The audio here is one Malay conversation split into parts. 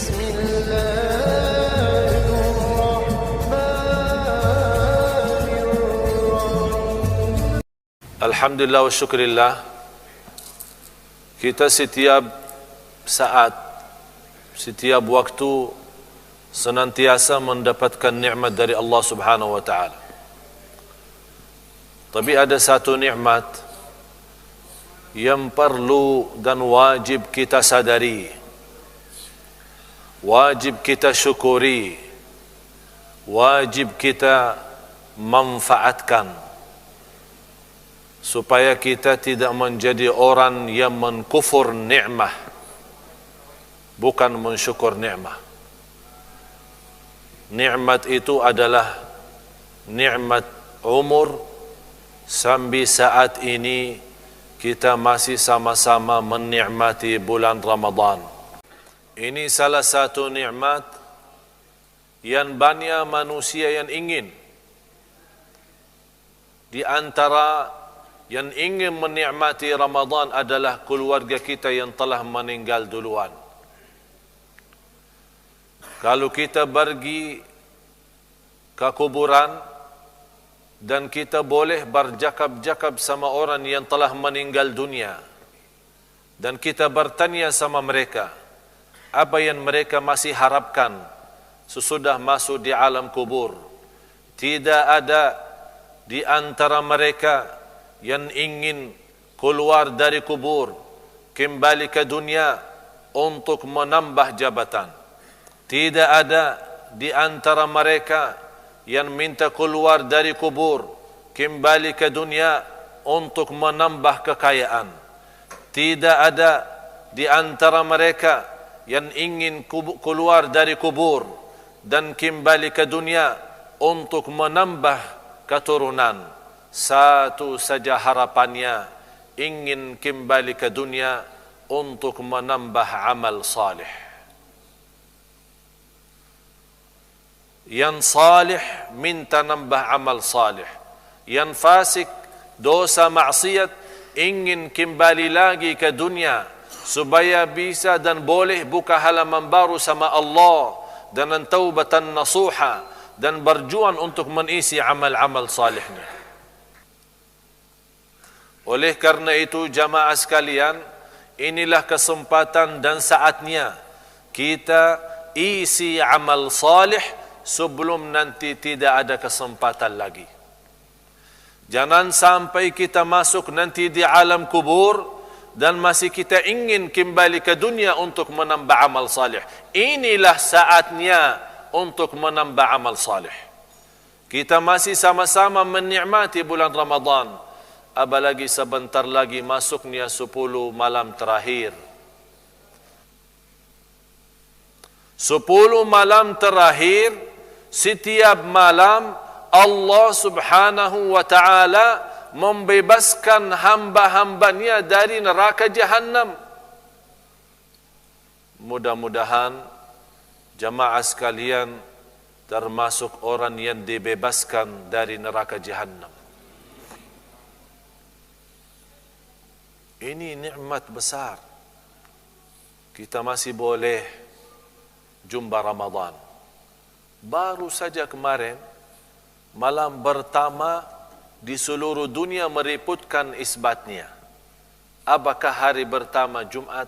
بسم الله الرحمن الرحيم. Alhamdulillah wa syukurillah. Kita setiap saat, setiap waktu senantiasa mendapatkan nikmat dari Allah Subhanahu wa taala. Tapi ada satu nikmat yang perlu dan wajib kita sadari, wajib kita syukuri, wajib kita manfaatkan, supaya kita tidak menjadi orang yang mengkufur nikmah, bukan mensyukur nikmah. Nikmat itu adalah nikmat umur. Sampai saat ini kita masih sama-sama menikmati bulan Ramadan. Ini salah satu nikmat yang banyak manusia yang ingin. Di antara yang ingin menikmati Ramadan adalah keluarga kita yang telah meninggal duluan. Kalau kita pergi ke kuburan dan kita boleh bercakap-cakap sama orang yang telah meninggal dunia, dan kita bertanya sama mereka apa yang mereka masih harapkan sesudah masuk di alam kubur, tidak ada di antara mereka yang ingin keluar dari kubur kembali ke dunia untuk menambah jabatan. Tidak ada di antara mereka yang minta keluar dari kubur kembali ke dunia untuk menambah kekayaan. Tidak ada di antara mereka yang ingin keluar dari kubur dan kembali ke dunia untuk menambah keturunan. Satu saja harapannya, ingin kembali ke dunia untuk menambah amal salih. Yang salih minta nambah amal salih, yang fasik dosa maksiat ingin kembali lagi ke dunia supaya bisa dan boleh buka halaman baru sama Allah dengan taubatan nasuha dan berjuang untuk mengisi amal-amal salihnya. Oleh karena itu jamaah sekalian, inilah kesempatan dan saatnya kita isi amal salih sebelum nanti tidak ada kesempatan lagi. Jangan sampai kita masuk nanti di alam kubur dan masih kita ingin kembali ke dunia untuk menambah amal salih. Inilah saatnya untuk menambah amal salih. Kita masih sama-sama menikmati bulan Ramadan, apalagi sebentar lagi masuknya 10 malam terakhir. 10 malam terakhir, setiap malam Allah Subhanahu wa ta'ala membebaskan hamba-hambanya dari neraka Jahannam. Mudah-mudahan jamaah sekalian termasuk orang yang dibebaskan dari neraka Jahannam. Ini nikmat besar. Kita masih boleh jumpa Ramadan. Baru saja kemarin malam pertama di seluruh dunia meributkan isbatnya. Apakah hari pertama Jumat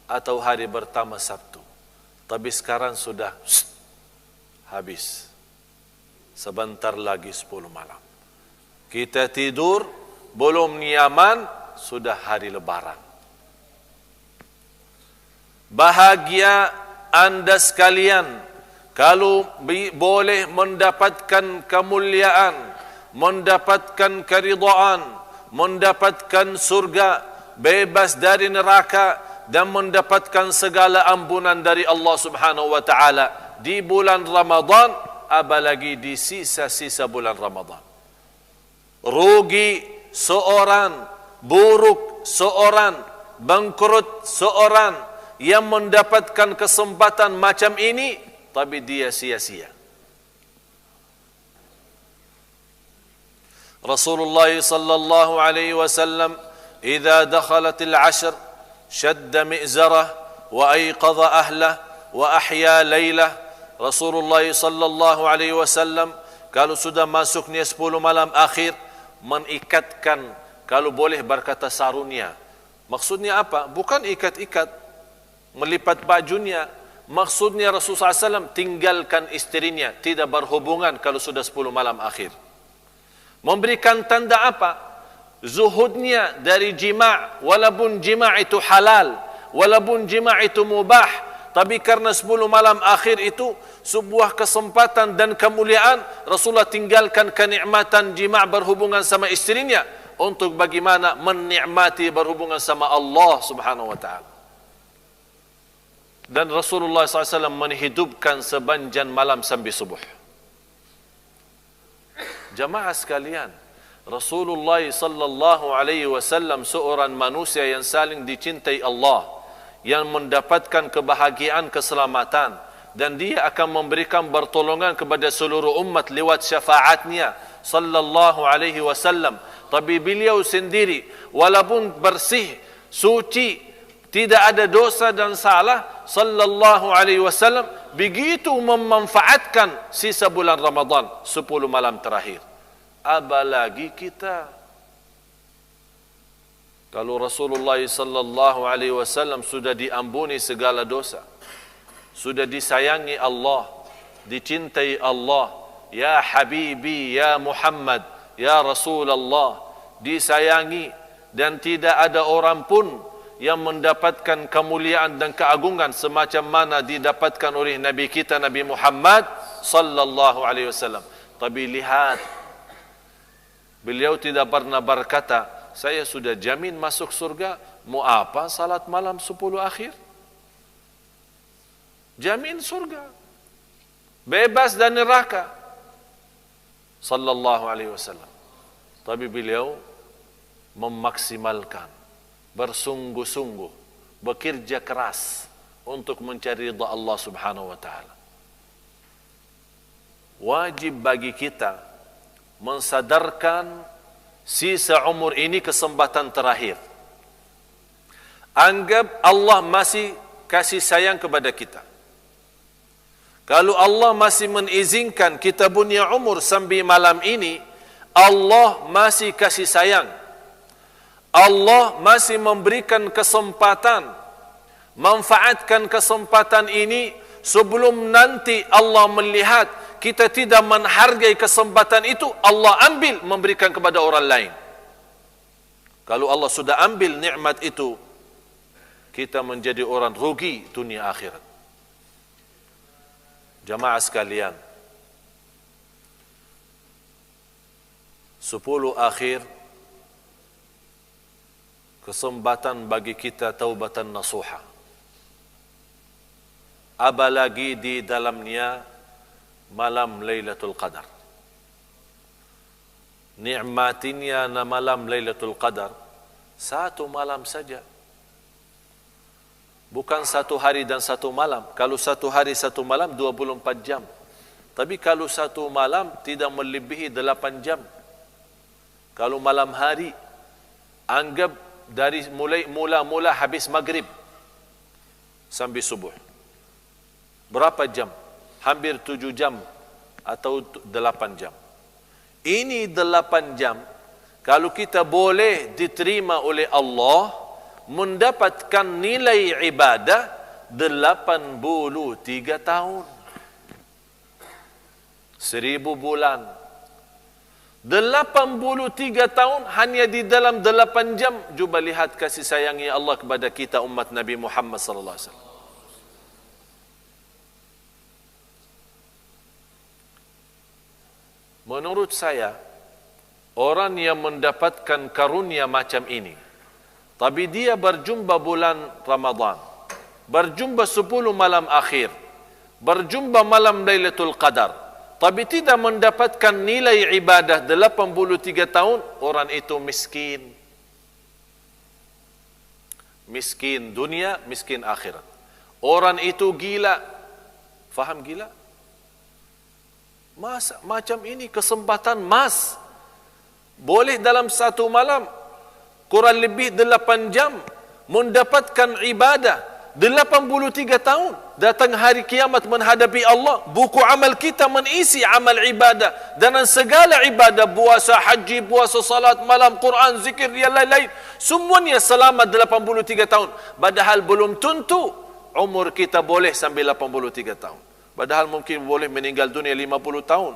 atau hari pertama Sabtu? Tapi sekarang sudah habis. Sebentar lagi 10 malam. Kita tidur belum nyaman, sudah hari Lebaran. Bahagia anda sekalian kalau boleh mendapatkan kemuliaan, mendapatkan keridhaan, mendapatkan surga, bebas dari neraka, dan mendapatkan segala ampunan dari Allah Subhanahu wa ta'ala di bulan Ramadan, apalagi di sisa-sisa bulan Ramadan. Rugi seorang, buruk seorang, bangkrut seorang yang mendapatkan kesempatan macam ini tapi dia sia-sia. Rasulullah sallallahu alaihi wasallam idza dakhalat al-'ashr shadda mi'zarah wa ayqadha ahlah wa ahya lailah. Rasulullah sallallahu alaihi wasallam kalau sudah masuknya 10 malam akhir mengikatkan, kalau boleh berkata sarunya. Maksudnya apa? Bukan ikat-ikat, melipat bajunya. Maksudnya Rasulullah SAW tinggalkan istrinya, tidak berhubungan kalau sudah 10 malam akhir. Memberikan tanda apa? Zuhudnya dari jima', walaupun jima' itu halal, walaupun jima' itu mubah. Tapi karena 10 malam akhir itu sebuah kesempatan dan kemuliaan, Rasulullah tinggalkan kenikmatan jima' berhubungan sama istrinya untuk bagaimana menikmati berhubungan sama Allah subhanahu wa ta'ala. Dan Rasulullah SAW menghidupkan sepanjang malam sampai subuh. Jamaah sekalian, Rasulullah sallallahu alaihi wasallam seorang manusia yang saling dicintai Allah, yang mendapatkan kebahagiaan, keselamatan, dan dia akan memberikan pertolongan kepada seluruh umat lewat syafaatnya sallallahu alaihi wasallam. Tapi beliau sendiri walaupun bersih, suci, tidak ada dosa dan salah, sallallahu alaihi wasallam begitu memanfaatkan sisa bulan Ramadan 10 malam terakhir. Apalagi kita. Kalau Rasulullah sallallahu alaihi wasallam sudah diampuni segala dosa, sudah disayangi Allah, dicintai Allah, ya habibi, ya Muhammad, ya Rasulullah, disayangi, dan tidak ada orang pun yang mendapatkan kemuliaan dan keagungan semacam mana didapatkan oleh Nabi kita Nabi Muhammad sallallahu alaihi wasallam. Tapi lihat, beliau tidak pernah berkata, saya sudah jamin masuk surga, mau apa salat malam 10 akhir? Jamin surga, bebas dari neraka, sallallahu alaihi wasallam. Tapi beliau memaksimalkan, bersungguh-sungguh, bekerja keras untuk mencari ridha Allah subhanahu wa ta'ala. Wajib bagi kita mensadarkan sisa umur ini kesempatan terakhir. Anggap Allah masih kasih sayang kepada kita. Kalau Allah masih mengizinkan kita punya umur sampai malam ini, Allah masih kasih sayang. Allah masih memberikan kesempatan. Manfaatkan kesempatan ini sebelum nanti Allah melihat kita tidak menghargai kesempatan itu, Allah ambil memberikan kepada orang lain. Kalau Allah sudah ambil nikmat itu, kita menjadi orang rugi dunia akhirat. Jamaah sekalian, 10 akhir kesempatan bagi kita taubatan nasuha. Apalagi di dalamnya malam Lailatul Qadar. Nikmatinya na malam Lailatul Qadar satu malam saja. Bukan satu hari dan satu malam. Kalau satu hari satu malam 24 jam. Tapi kalau satu malam tidak melebihi 8 jam. Kalau malam hari, anggap dari mula habis maghrib sampai subuh. Berapa jam? Hampir 7 jam atau 8 jam. Ini 8 jam, kalau kita boleh diterima oleh Allah, mendapatkan nilai ibadah 83 tahun. 1000 bulan. 83 tahun hanya di dalam 8 jam. Cuba lihat kasih sayangnya Allah kepada kita umat Nabi Muhammad sallallahu alaihi wasallam. Menurut saya, orang yang mendapatkan karunia macam ini, tapi dia berjumpa bulan Ramadan, berjumpa 10 malam akhir, berjumpa malam Lailatul Qadar, tapi tidak mendapatkan nilai ibadah 83 tahun, orang itu miskin. Miskin dunia, miskin akhirat. Orang itu gila. Faham gila? Mas, macam ini kesempatan mas. Boleh dalam satu malam kurang lebih 8 jam mendapatkan ibadah 83 tahun. Datang hari kiamat menghadapi Allah. Buku amal kita mengisi amal ibadah. Dan segala ibadah, puasa, haji, puasa, salat, malam, Quran, zikir, yang lain-lain. Semuanya selama 83 tahun. Padahal belum tentu umur kita boleh sampai 83 tahun. Padahal mungkin boleh meninggal dunia 50 tahun.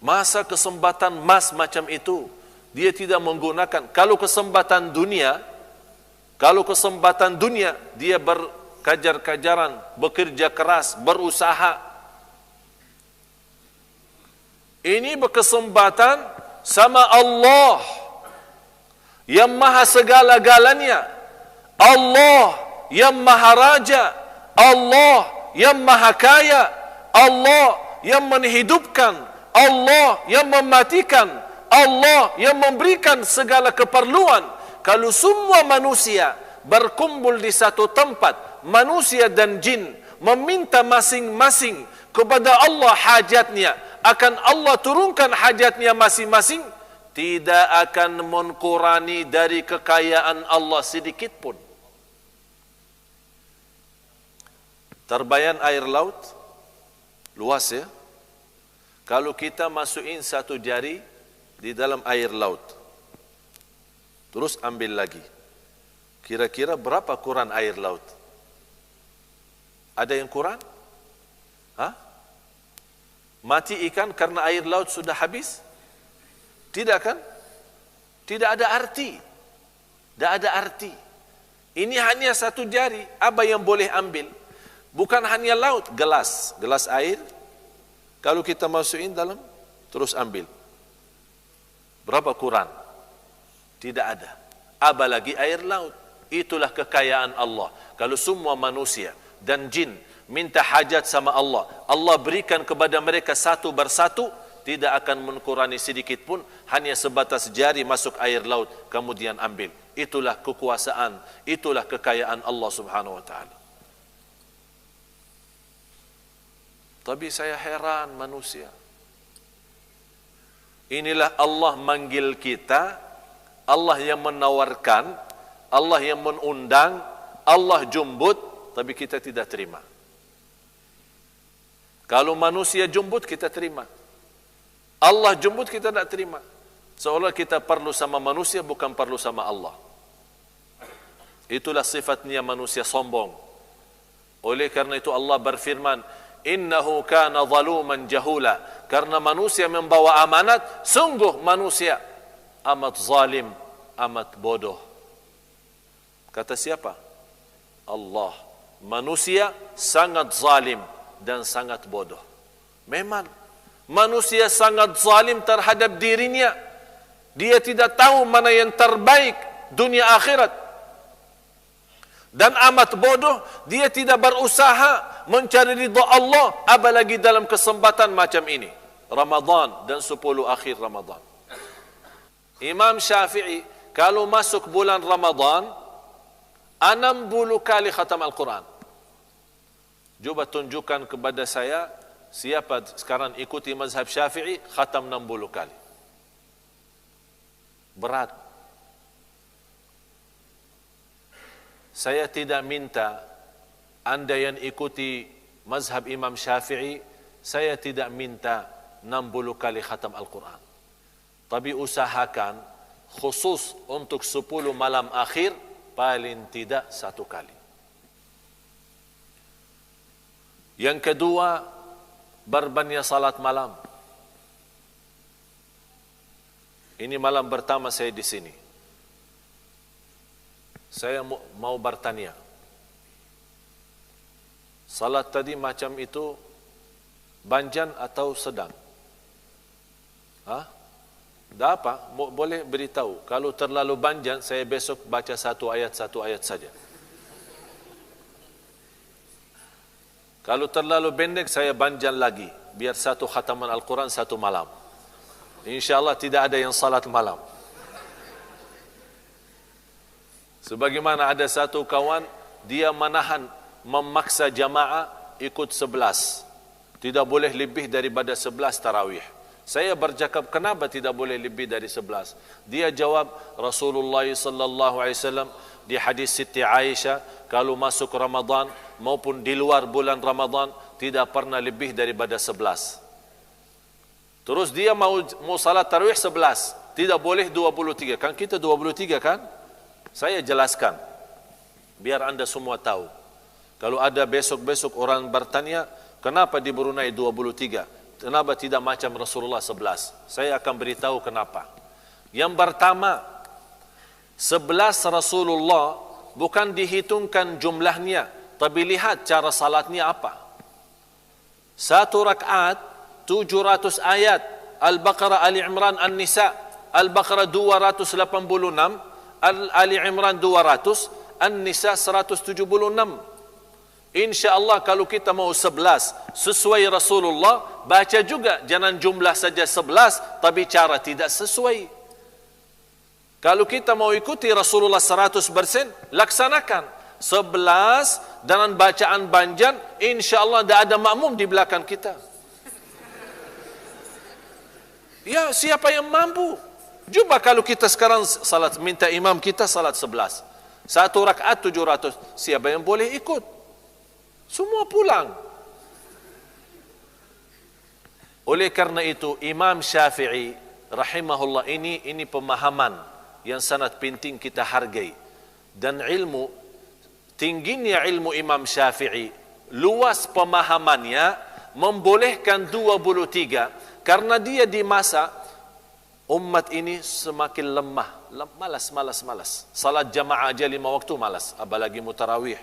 Masa kesempatan emas macam itu, dia tidak menggunakan. Kalau kesempatan dunia, dia berkajar-kajaran, bekerja keras, berusaha. Ini berkesempatan sama Allah yang maha segala-galanya, Allah yang maha raja, Allah yang maha kaya, Allah yang menghidupkan, Allah yang mematikan, Allah yang memberikan segala keperluan. Kalau semua manusia berkumpul di satu tempat, manusia dan jin meminta masing-masing kepada Allah hajatnya, akan Allah turunkan hajatnya masing-masing, tidak akan mengurangi dari kekayaan Allah sedikit pun. Terbayang air laut luas ya. Kalau kita masukin satu jari di dalam air laut, terus ambil lagi, kira-kira berapa kurang air laut? Ada yang kurang? Hah? Mati ikan karena air laut sudah habis? Tidak kan? Tidak ada arti. Tidak ada arti. Ini hanya satu jari. Apa yang boleh ambil? Bukan hanya laut, gelas air. Kalau kita masukin dalam, terus ambil. Berapa kurang? Tidak ada. Apalagi air laut. Itulah kekayaan Allah. Kalau semua manusia dan jin minta hajat sama Allah, Allah berikan kepada mereka satu bersatu, tidak akan mengurangi sedikit pun, hanya sebatas jari masuk air laut, kemudian ambil. Itulah kekuasaan, itulah kekayaan Allah Subhanahu wa ta'ala. Tapi saya heran manusia. Inilah Allah manggil kita, Allah yang menawarkan, Allah yang mengundang, Allah jemput, tapi kita tidak terima. Kalau manusia jemput, kita terima. Allah jemput, kita tidak terima. Seolah kita perlu sama manusia, bukan perlu sama Allah. Itulah sifatnya manusia sombong. Oleh karena itu Allah berfirman, innahu kana zaluman jahula. Karena manusia membawa amanat, sungguh manusia amat zalim, amat bodoh. Kata siapa? Allah. Manusia sangat zalim dan sangat bodoh. Memang manusia sangat zalim terhadap dirinya. Dia tidak tahu mana yang terbaik dunia akhirat. Dan amat bodoh, dia tidak berusaha mencari ridha Allah, apalagi dalam kesempatan macam ini, Ramadan dan 10 akhir Ramadan. Imam Syafi'i kalau masuk bulan Ramadan 60 kali khatam Al-Quran. Coba tunjukkan kepada saya siapa sekarang ikuti mazhab Syafi'i khatam 60 kali. Berat. Saya tidak minta anda yang ikuti mazhab Imam Syafi'i, saya tidak minta 60 kali khatam Al-Quran. Tapi usahakan khusus untuk 10 malam akhir, paling tidak 1 kali. Yang kedua, berbanyak salat malam. Ini malam pertama saya di sini. Saya mau bertanya. Salat tadi macam itu banjan atau sedang? Hah? Dah apa? Boleh beritahu. Kalau terlalu banjan, saya besok baca satu ayat saja. Kalau terlalu pendek, saya banjan lagi. Biar satu khataman Al-Quran satu malam. InsyaAllah tidak ada yang salat malam. Sebagaimana ada satu kawan, dia memaksa jamaah ikut 11. Tidak boleh lebih daripada 11 tarawih. Saya bercakap, kenapa tidak boleh lebih dari 11? Dia jawab, Rasulullah sallallahu alaihi wasallam di hadis Siti Aisyah, kalau masuk Ramadan maupun di luar bulan Ramadan tidak pernah lebih daripada 11. Terus dia mau salat tarawih 11, tidak boleh 23. Kan kita 23 kan? Saya jelaskan biar anda semua tahu. Kalau ada besok-besok orang bertanya, kenapa di Brunei 23? Kenapa tidak macam Rasulullah 11? Saya akan beritahu kenapa. Yang pertama, 11 Rasulullah bukan dihitungkan jumlahnya, tapi lihat cara salatnya apa. Satu rakaat 700 ayat, Al-Baqarah, Ali Imran, An-Nisa. Al-Baqarah 286, Ali Imran 200, An-Nisa 176. InsyaAllah kalau kita mau 11 sesuai Rasulullah, baca juga, jangan jumlah saja 11 tapi cara tidak sesuai. Kalau kita mau ikuti Rasulullah 100%, laksanakan 11 dengan bacaan banjan, insyaAllah tidak ada makmum di belakang kita. Ya, siapa yang mampu? Cuba kalau kita sekarang salat, minta imam kita salat 11, satu rakaat 700, siapa yang boleh ikut? Semua pulang. Oleh karena itu Imam Syafi'i rahimahullah, ini pemahaman yang sangat penting kita hargai. Dan ilmu, tingginya ilmu Imam Syafi'i, luas pemahamannya, membolehkan 23 karena dia di masa umat ini semakin lemah, malas. Salat jamaah aja 5 waktu malas, apalagi mutarawih.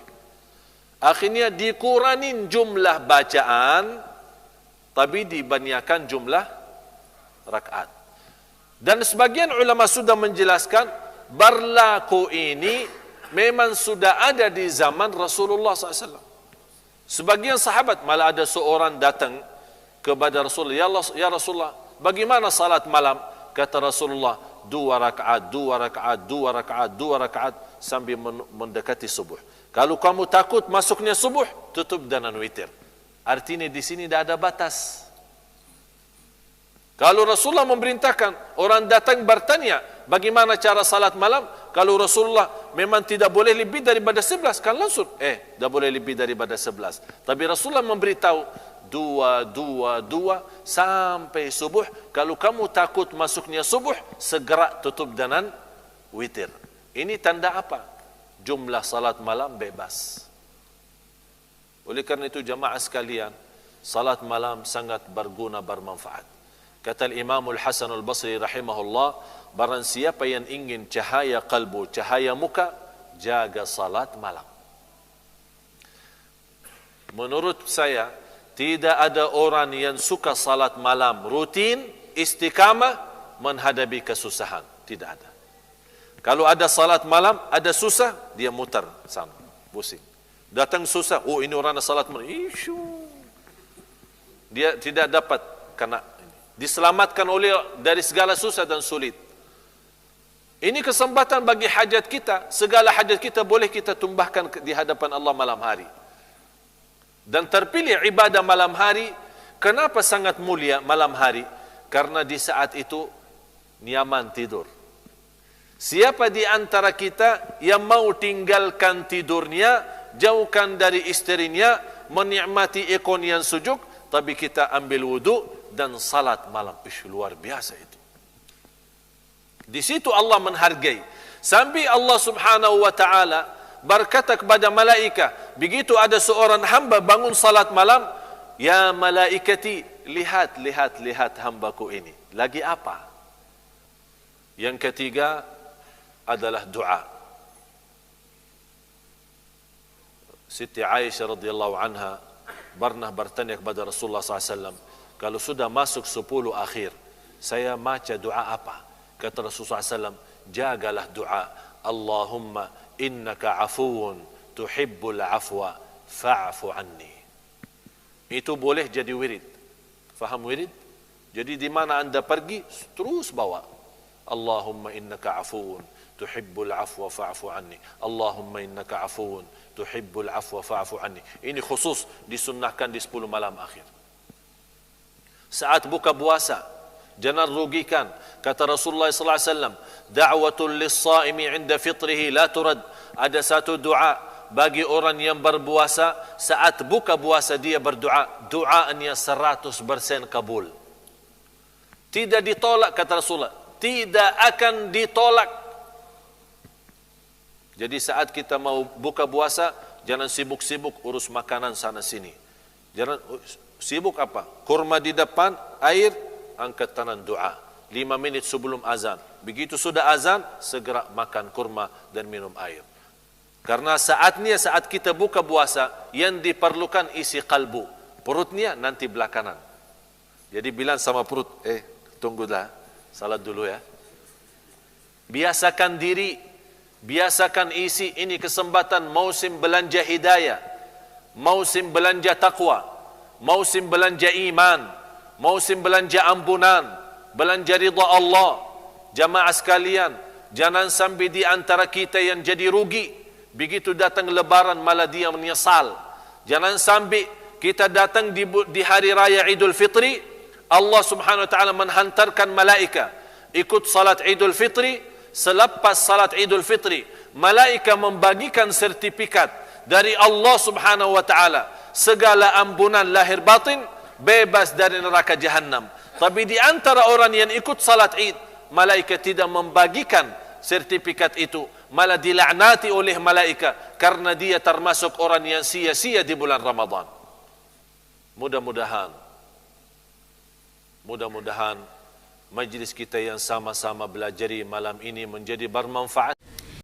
Akhirnya dikurangin jumlah bacaan, tapi dibanyakkan jumlah rakaat. Dan sebagian ulama sudah menjelaskan, berlaku ini memang sudah ada di zaman Rasulullah SAW. Sebagian sahabat, malah ada seorang datang kepada Rasulullah, ya Rasulullah, bagaimana salat malam? Kata Rasulullah, 2 rakaat sambil mendekati subuh. Kalau kamu takut masuknya subuh, tutup dengan witir. Artinya di sini tidak ada batas. Kalau Rasulullah memerintahkan, orang datang bertanya, bagaimana cara salat malam? Kalau Rasulullah memang tidak boleh lebih daripada 11, kan langsung, tidak boleh lebih daripada 11. Tapi Rasulullah memberitahu, 2 sampai subuh. Kalau kamu takut masuknya subuh, segera tutup dengan witir. Ini tanda apa? Jumlah salat malam bebas. Oleh karena itu jamaah sekalian, salat malam sangat berguna, bermanfaat. Kata Imam Al-Hasan Al-Basri rahimahullah, barang siapa yang ingin cahaya kalbu, cahaya muka, jaga salat malam. Menurut saya, tidak ada orang yang suka salat malam rutin, istiqamah, menghadapi kesusahan. Tidak ada. Kalau ada salat malam, ada susah, dia mutar sana, pusing. Datang susah, ini orang salat malam, dia tidak dapat kena. Diselamatkan dari segala susah dan sulit. Ini kesempatan bagi hajat kita. Segala hajat kita boleh kita tumbahkan di hadapan Allah malam hari. Dan terpilih ibadah malam hari. Kenapa sangat mulia malam hari? Karena di saat itu nyaman tidur. Siapa di antara kita yang mau tinggalkan tidurnya, jauhkan dari istrinya, menikmati ikon yang sejuk, tapi kita ambil wudu dan salat malam. Luar biasa itu. Di situ Allah menghargai. Sampai Allah Subhanahu wa taala berkata kepada malaikat, begitu ada seorang hamba bangun salat malam, ya malaikati, lihat hambaku ini. Lagi apa? Yang ketiga adalah doa. Siti Aisyah radhiyallahu anha pernah bertanya kepada Rasulullah SAW, kalau sudah masuk 10 akhir, saya baca doa apa? Kata Rasulullah SAW, jagalah doa, Allahumma innaka afuun tuhibbul afwa fa'fu anni. Itu boleh jadi wirid. Faham wirid? Jadi di mana anda pergi, terus bawa Allahumma innaka afuun tuhibbul afwa fa'fu anni. Allahumma innaka afuun tuhibbul afwa fa'fu anni. Ini khusus disunnahkan di 10 malam akhir. Saat buka puasa, jangan rugikan. Kata Rasulullah sallallahu alaihi wasallam, da'watul lis-shaimi 'inda fitrihi la turad. ada satu doa bagi orang yang berpuasa, saat buka puasa dia berdoa, doanya 100% kabul. Tidak ditolak kata Rasulullah, tidak akan ditolak. Jadi saat kita mau buka puasa, jangan sibuk-sibuk urus makanan sana sini. Jangan sibuk apa? Kurma di depan, air, angkat tangan doa. 5 menit sebelum azan. Begitu sudah azan, segera makan kurma dan minum air. Karena saatnya saat kita buka puasa, yang diperlukan isi kalbu. Perutnya nanti belakangan. Jadi bilang sama perut, tunggulah, salat dulu ya. Biasakan diri, biasakan isi, ini kesempatan musim belanja hidayah, musim belanja taqwa, musim belanja iman, musim belanja ampunan, belanja ridha Allah. Jamaah sekalian, jangan sampai di antara kita yang jadi rugi. Begitu datang lebaran malah dia menyesal. Jangan sampai kita datang di hari raya Idul Fitri, Allah Subhanahu wa taala menghantarkan malaika ikut salat Idul Fitri. Selepas salat Idul Fitri, malaika membagikan sertifikat dari Allah Subhanahu wa taala, segala ampunan lahir batin, bebas dari neraka Jahannam. Tapi di antara orang yang ikut salat Id, malaikat tidak membagikan sertifikat itu, malah dilaknati oleh malaikat karena dia termasuk orang yang sia-sia di bulan Ramadan. Mudah-mudahan majlis kita yang sama-sama belajari malam ini menjadi bermanfaat.